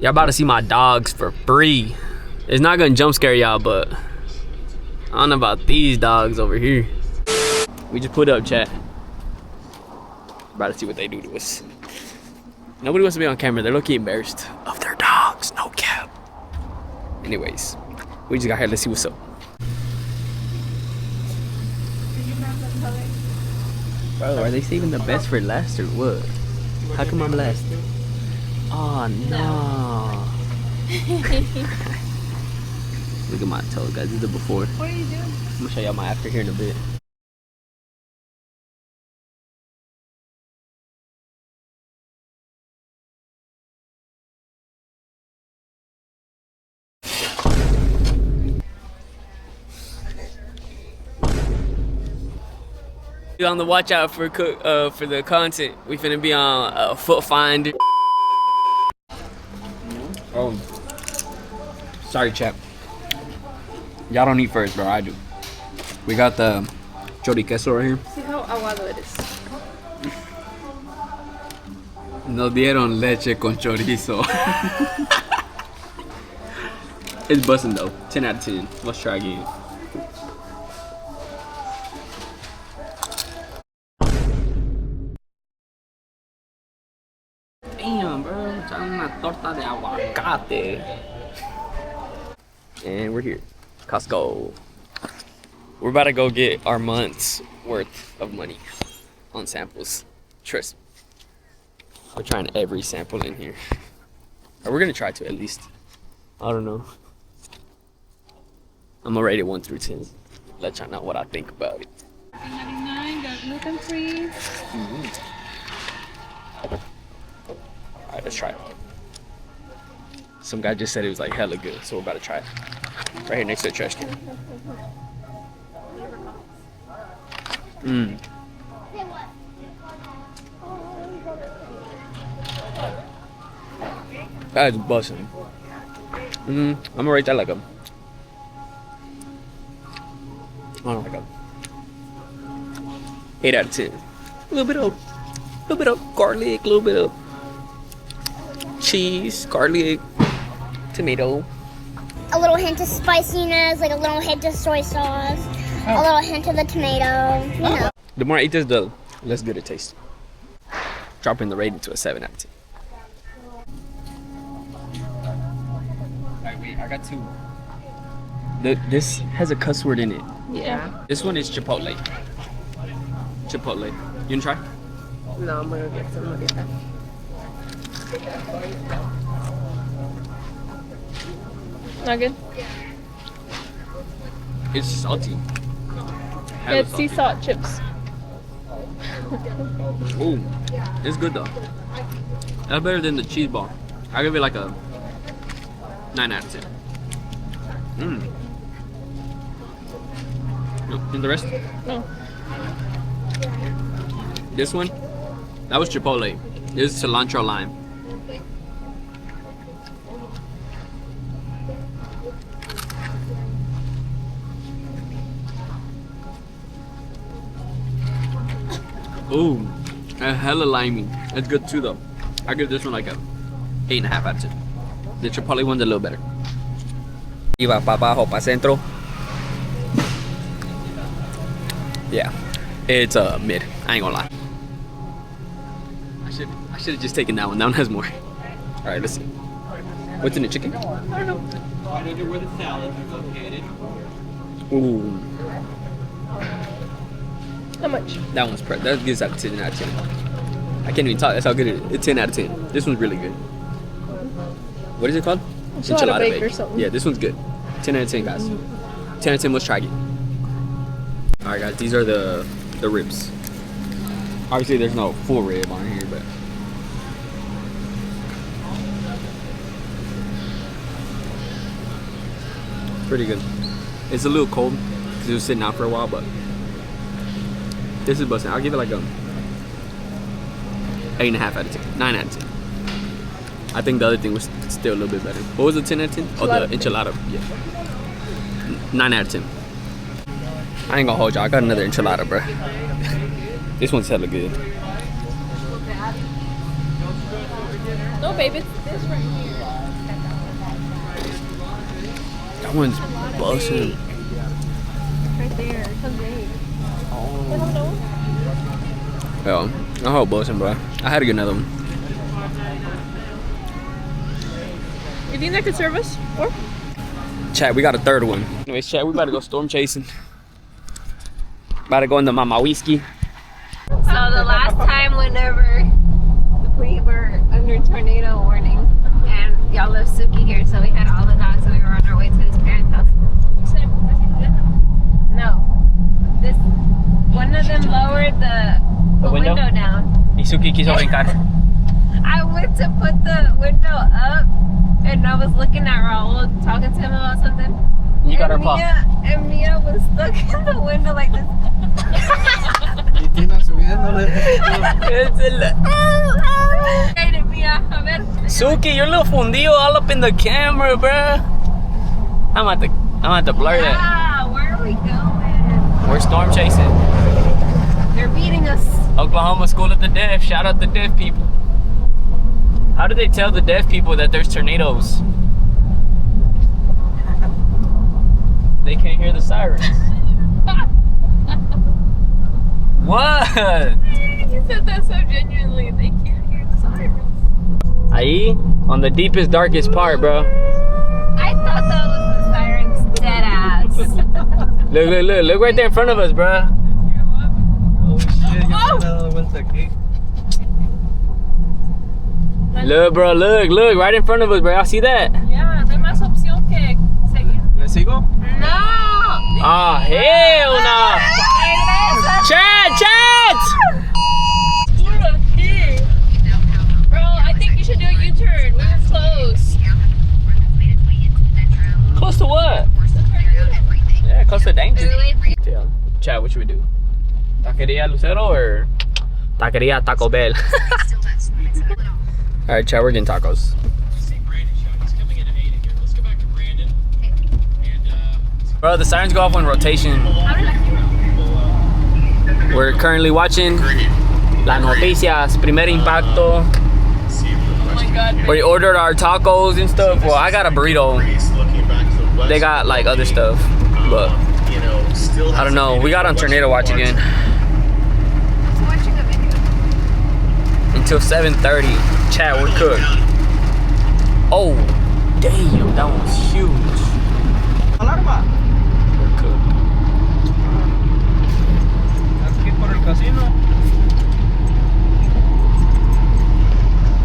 Y'all about to see my dogs for free. It's not gonna jump scare y'all, but I don't know about these dogs over here. We just put up, chat. About to see what they do to us. Nobody wants to be on camera. They're looking embarrassed of their dogs. No cap. Anyways, we just got here. Let's see what's up. Bro, are they saving the best for last or what? How come I'm last? Oh no. Look at my toe, guys. This is the before. What are you doing? I'm gonna show y'all my after here in a bit. Be on the watch out for the content. We finna be on foot find. Oh, sorry, chap. Y'all don't eat first, bro. I do. We got the chori queso right here. See how aguado it is. Nos dieron leche con chorizo. It's busting though. 10 out of 10. Let's try again. Damn, bro. Trying una torta de aguacate. And we're here. Costco. We're about to go get our month's worth of money on samples. Trust me. We're trying every sample in here. Or we're gonna try to at least. I don't know. I'm gonna rate it 1 through 10. Let y'all know what I think about it. $9.99, got gluten free. Alright, let's try it. Some guy just said it was like hella good, so we're about to try it. Right here next to the trash can. That is busting. I'm gonna rate that like a, I don't know, like a 8 out of 10. A little bit of garlic, a little bit of cheese, garlic, tomato. A little hint of spiciness, like a little hint of soy sauce, a little hint of the tomato, you know. The more I eat this, the less good it tastes. Dropping the rating to a 7 out of 10. Alright, wait, I got 2. This has a cuss word in it. Yeah. This one is Chipotle. Chipotle. You wanna try? No, I'm gonna get some of that. Not good? It's salty. Yeah, it's sea salt chips. Ooh, it's good though. That's better than the cheese ball. I give it like a 9 out of 10. And the rest? No. This one, that was Chipotle. This is cilantro lime. Ooh, a hella limey. It's good too though. I give this one like a 8.5 out of 10. The Chipotle one's a little better. Iba pa abajo, pa centro. Yeah, it's mid. I ain't gonna lie. I should have just taken that one. That one has more. All right, let's see. What's in the chicken? I don't know. I wonder where the salad is located. Ooh, How much? that one's that gives that a 10 out of 10. I can't even talk. That's how good it is. It's 10 out of 10. This one's really good. What is it called? Enchilada bake or something. Yeah, this one's good. 10 out of 10, guys. 10 out of 10. Let's try it. All right, guys. These are the ribs. Obviously, there's no full rib on here, but pretty good. It's a little cold because it was sitting out for a while, but this is busting. I'll give it like a 8.5 out of 10. 9 out of 10. I think the other thing was still a little bit better. What was the 10 out of 10? Oh, the enchilada. Yeah. 9 out of 10. I ain't gonna hold y'all. I got another enchilada, bro. This one's hella good. No, babe, it's this right here. That one's busting. Right there. It comes late. Oh. I don't know. Well, I hope busting, bro. I had to get another one. You think that could serve us? Or? Chat, we got a third one. Anyways, chat, we about to go storm chasing. About to go in the Mama Whiskey. So the last time whenever we were under tornado warning and y'all left Suki here, so we had all the dogs and we were on our way to his parents' house. No. This one of them lowered the window down. Y Suki quiso brincar. I went to put the window up and I was looking at Raul talking to him about something. You got her paw. And Mia was stuck in the window like this. Suki, you're a little fundido all up in the camera, bruh. I'm about to blur that. Wow, where are we going? We're storm chasing. They're beating us. Oklahoma School of the Deaf. Shout out the deaf people. How do they tell the deaf people that there's tornadoes? They can't hear the sirens. What? You said that so genuinely. They can't hear the sirens. Ahí, on the deepest, darkest part, bro. I thought that was the sirens dead ass. Look right there in front of us, bro. Oh shit, Look, bro, look, right in front of us, bro. Y'all see that? Yeah, no hay más opción que seguir. ¿Le sigo? No! Ah, hell no! Chat! Bro, I think you should do a U-turn. We were close. Close to what? Yeah, close to danger. Yeah. Chat, what should we do? Taqueria Lucero or Taqueria Taco Bell? Alright, chat, we're getting tacos. Bro, the sirens go off on rotation. We're currently watching Las Noticias, Primer Impacto. Oh my god. We ordered our tacos and stuff. Well, I got a burrito. They got like other stuff, but I don't know. We got on Tornado Watch again until 7:30. Chat, we're cooked. Oh, damn, that was huge. Alarma. We're cooked. Aquí por el casino.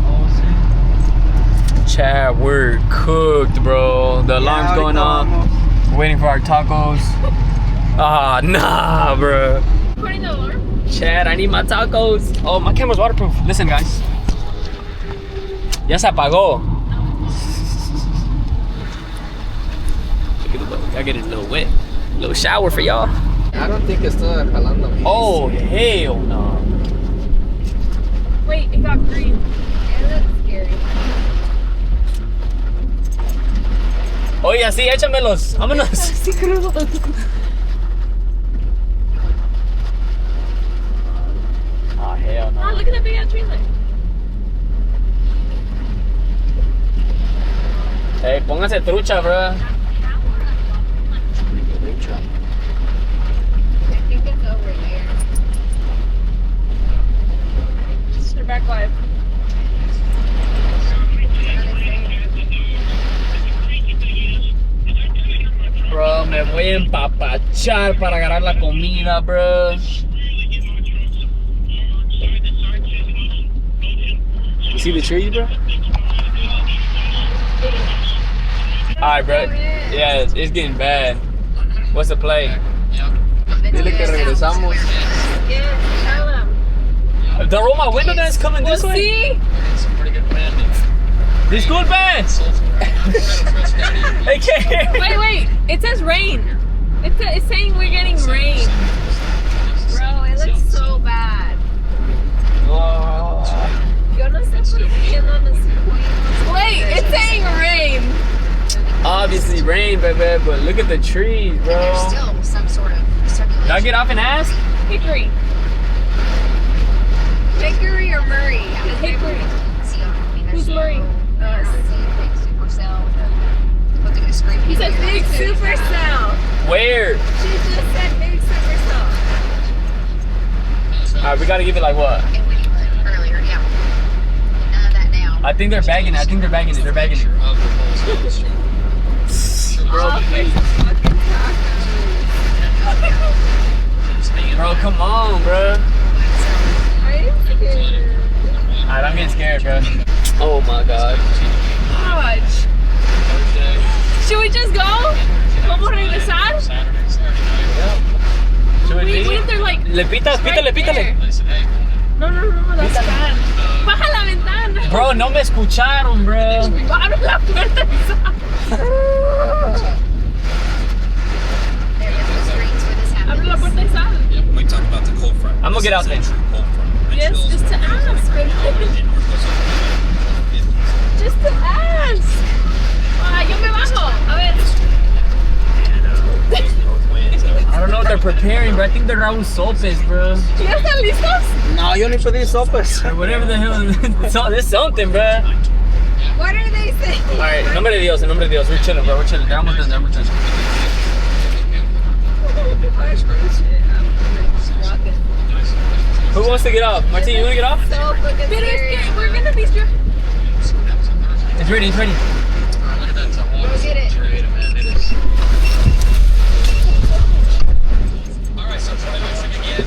Oh, sí. Chat, we're cooked, bro. The alarm's going off. We're waiting for our tacos. Ah, nah, bro. Putting the alarm? Chad, I need my tacos. Oh, my camera's waterproof. Listen, guys. Ya se apagó. Look at the boat. I get it a little wet. A little shower for y'all. I don't think está jalando. Oh, hell no. Wait, it got green. It looks scary. Oye, así, échamelos. Vámonos. Oh, hell no. Oh, look at that big ass tree line. Hey, póngase trucha, bro. I think it's over there. They're back live. Bro, me voy a empapachar para agarrar la comida, bro. You see the trees, bro? Alright, bro. Yeah, it's getting bad. What's the play? Dile que regresamos. Yeah, tell them. The roll my window that's coming this way. See? It's a pretty good wind. This good bad. They can't hear me. Wait. It says rain. It's saying we're getting rain. Bro, it looks so bad. Oh. Yo no sé por qué no nos fuimos. Wait, it's saying rain. Obviously rain, baby, but look at the trees, bro. There's still some sort of circulation. Y'all get off and ask? Hickory. Hickory or Murray? Hickory. See, I mean, there's Who's Murray? no things for sale. But there's screaming. He said big super cell. Where? She just said big super cell. Alright, we gotta give it like what? And when you were earlier, yeah. None of that now. I think they're bagging it. I think they're bagging it. They're bagging it. Bro, please. Bro, come on, bro. Alright, I'm getting scared, bro. Oh my god. Gosh. Should we just go? ¿Vamos a regresar? Should we Wait, leave? what if they're like Le pitas, right pítale, pítale. there? No, that's bad. Baja la ventana. Bro, no me escucharon, bro. Abre la puerta y sal. There is the screens where this Abre la happens. puerta y sal. We talked about the cold front. I'm gonna get out there. Cold front. Yes, just to ask. Just to ask. Ah, yo me bajo. A ver. I don't know what they're preparing, bro. I think they're Raúl sopes, bro. ¿Ya están listos? No, yo ni pedí sopas. Or whatever the hell. There's something, bro. What are they saying? Alright, en nombre de Dios, en nombre de Dios. We're chilling, bro. We're chilling. They're almost done. They're almost done. Who wants to get off? Martin, you wanna get off? So fucking scary. We're gonna be sure. It's ready, it's ready. Go get it. Alright, so try this again.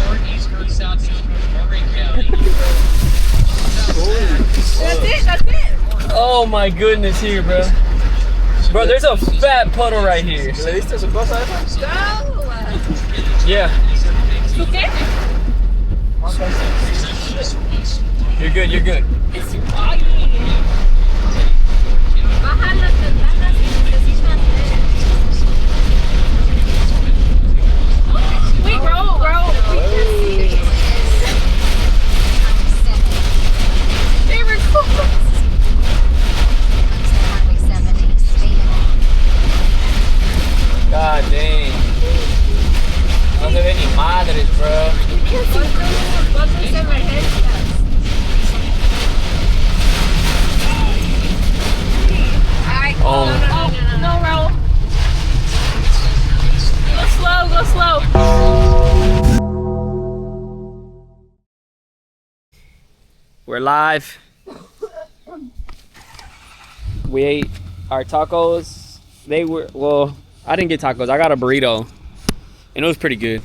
More eastern, south, Morgan County. That's it. Oh my goodness, here, bro. Bro, there's a fat puddle right here. ¿Le diste su cosa a esa? Go. Yeah. ¿Tú qué? You're good, you're good. Baja las ventanas si necesitas ver. Wait, bro. We can't see. They were close. Highway 70, stay God dang. No se ve ni madres, bro. ¿Cuántas emergencias? Ay, Oh. no, Raúl. Go slow. We're live. We ate our tacos. They were, well, I didn't get tacos. I got a burrito. And it was pretty good.